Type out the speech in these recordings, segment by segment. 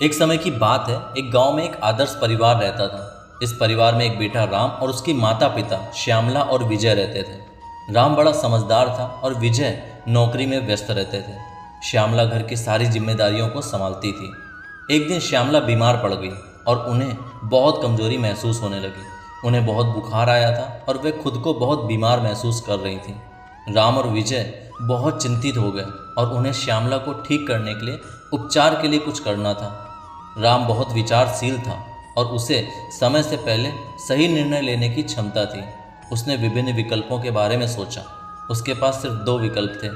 एक समय की बात है। एक गांव में एक आदर्श परिवार रहता था। इस परिवार में एक बेटा राम और उसकी माता पिता श्यामला और विजय रहते थे। राम बड़ा समझदार था और विजय नौकरी में व्यस्त रहते थे। श्यामला घर की सारी जिम्मेदारियों को संभालती थी। एक दिन श्यामला बीमार पड़ गई और उन्हें बहुत कमजोरी महसूस होने लगी। उन्हें बहुत बुखार आया था और वे खुद को बहुत बीमार महसूस कर रही थी। राम और विजय बहुत चिंतित हो गए और उन्हें श्यामला को ठीक करने के लिए उपचार के लिए कुछ करना था। राम बहुत विचारशील था और उसे समय से पहले सही निर्णय लेने की क्षमता थी। उसने विभिन्न विकल्पों के बारे में सोचा। उसके पास सिर्फ दो विकल्प थे।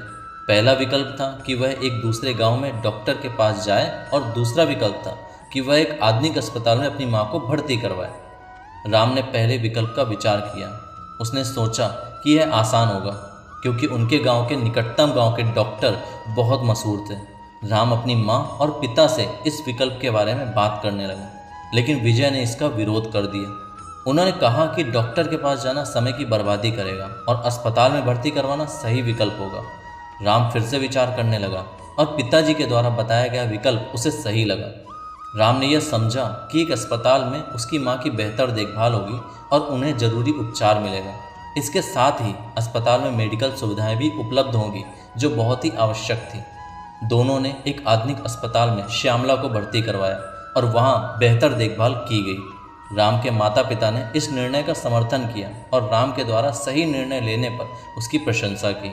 पहला विकल्प था कि वह एक दूसरे गांव में डॉक्टर के पास जाए और दूसरा विकल्प था कि वह एक आधुनिक अस्पताल में अपनी मां को भर्ती करवाए। राम ने पहले विकल्प का विचार किया। उसने सोचा कि यह आसान होगा क्योंकि उनके गांव के निकटतम गांव के डॉक्टर बहुत मशहूर थे। राम अपनी माँ और पिता से इस विकल्प के बारे में बात करने लगा, लेकिन विजय ने इसका विरोध कर दिया। उन्होंने कहा कि डॉक्टर के पास जाना समय की बर्बादी करेगा और अस्पताल में भर्ती करवाना सही विकल्प होगा। राम फिर से विचार करने लगा और पिताजी के द्वारा बताया गया विकल्प उसे सही लगा। राम ने यह समझा कि एक अस्पताल में उसकी माँ की बेहतर देखभाल होगी और उन्हें जरूरी उपचार मिलेगा। इसके साथ ही अस्पताल में मेडिकल सुविधाएं भी उपलब्ध होंगी जो बहुत ही आवश्यक थी। दोनों ने एक आधुनिक अस्पताल में श्यामला को भर्ती करवाया और वहां बेहतर देखभाल की गई। राम के माता पिता ने इस निर्णय का समर्थन किया और राम के द्वारा सही निर्णय लेने पर उसकी प्रशंसा की।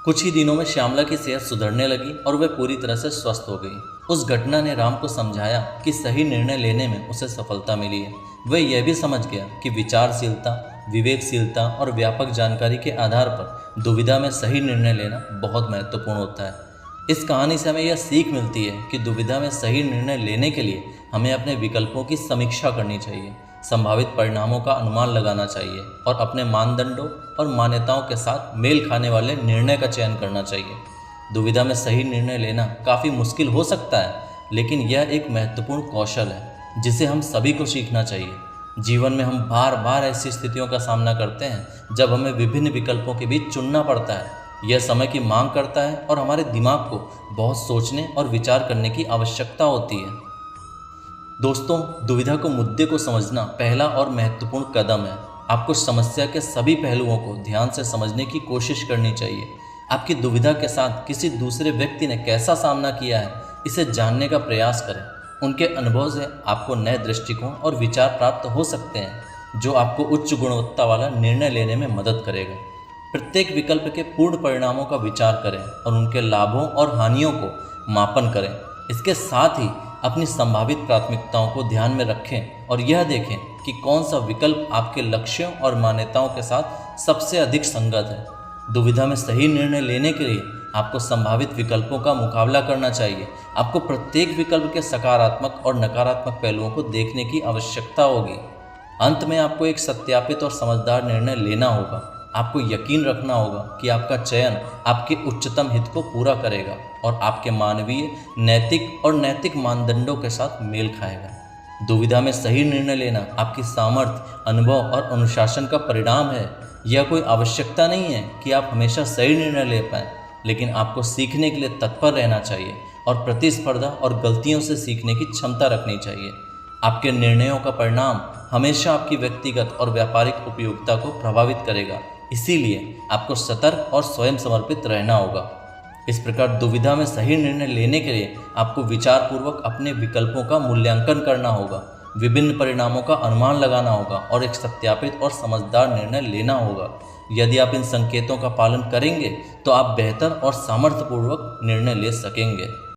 कुछ ही दिनों में श्यामला की सेहत सुधरने लगी और वह पूरी तरह से स्वस्थ हो गई। उस घटना ने राम को समझाया कि सही निर्णय लेने में उसे सफलता मिली है। वह यह भी समझ गया कि विचारशीलता, विवेकशीलता और व्यापक जानकारी के आधार पर दुविधा में सही निर्णय लेना बहुत महत्वपूर्ण होता है। इस कहानी से हमें यह सीख मिलती है कि दुविधा में सही निर्णय लेने के लिए हमें अपने विकल्पों की समीक्षा करनी चाहिए, संभावित परिणामों का अनुमान लगाना चाहिए और अपने मानदंडों और मान्यताओं के साथ मेल खाने वाले निर्णय का चयन करना चाहिए। दुविधा में सही निर्णय लेना काफ़ी मुश्किल हो सकता है, लेकिन यह एक महत्वपूर्ण कौशल है जिसे हम सभी को सीखना चाहिए। जीवन में हम बार बार ऐसी स्थितियों का सामना करते हैं जब हमें विभिन्न विकल्पों के बीच चुनना पड़ता है। यह समय की मांग करता है और हमारे दिमाग को बहुत सोचने और विचार करने की आवश्यकता होती है। दोस्तों, दुविधा को मुद्दे को समझना पहला और महत्वपूर्ण कदम है। आपको समस्या के सभी पहलुओं को ध्यान से समझने की कोशिश करनी चाहिए। आपकी दुविधा के साथ किसी दूसरे व्यक्ति ने कैसा सामना किया है, इसे जानने का प्रयास करें। उनके अनुभव से आपको नए दृष्टिकोण और विचार प्राप्त हो सकते हैं जो आपको उच्च गुणवत्ता वाला निर्णय लेने में मदद करेगा। प्रत्येक विकल्प के पूर्ण परिणामों का विचार करें और उनके लाभों और हानियों को मापन करें। इसके साथ ही अपनी संभावित प्राथमिकताओं को ध्यान में रखें और यह देखें कि कौन सा विकल्प आपके लक्ष्यों और मान्यताओं के साथ सबसे अधिक संगत है। दुविधा में सही निर्णय लेने के लिए आपको संभावित विकल्पों का मुकाबला करना चाहिए। आपको प्रत्येक विकल्प के सकारात्मक और नकारात्मक पहलुओं को देखने की आवश्यकता होगी। अंत में आपको एक सत्यापित और समझदार निर्णय लेना होगा। आपको यकीन रखना होगा कि आपका चयन आपके उच्चतम हित को पूरा करेगा और आपके मानवीय, नैतिक और नैतिक मानदंडों के साथ मेल खाएगा। दुविधा में सही निर्णय लेना आपकी सामर्थ्य, अनुभव और अनुशासन का परिणाम है। यह कोई आवश्यकता नहीं है कि आप हमेशा सही निर्णय ले पाएं, लेकिन आपको सीखने के लिए तत्पर रहना चाहिए और प्रतिस्पर्धा और गलतियों से सीखने की क्षमता रखनी चाहिए। आपके निर्णयों का परिणाम हमेशा आपकी व्यक्तिगत और व्यापारिक उपयोगिता को प्रभावित करेगा। इसीलिए आपको सतर्क और स्वयं समर्पित रहना होगा। इस प्रकार दुविधा में सही निर्णय लेने के लिए आपको विचारपूर्वक अपने विकल्पों का मूल्यांकन करना होगा, विभिन्न परिणामों का अनुमान लगाना होगा और एक सत्यापित और समझदार निर्णय लेना होगा। यदि आप इन संकेतों का पालन करेंगे तो आप बेहतर और सामर्थ्यपूर्वक निर्णय ले सकेंगे।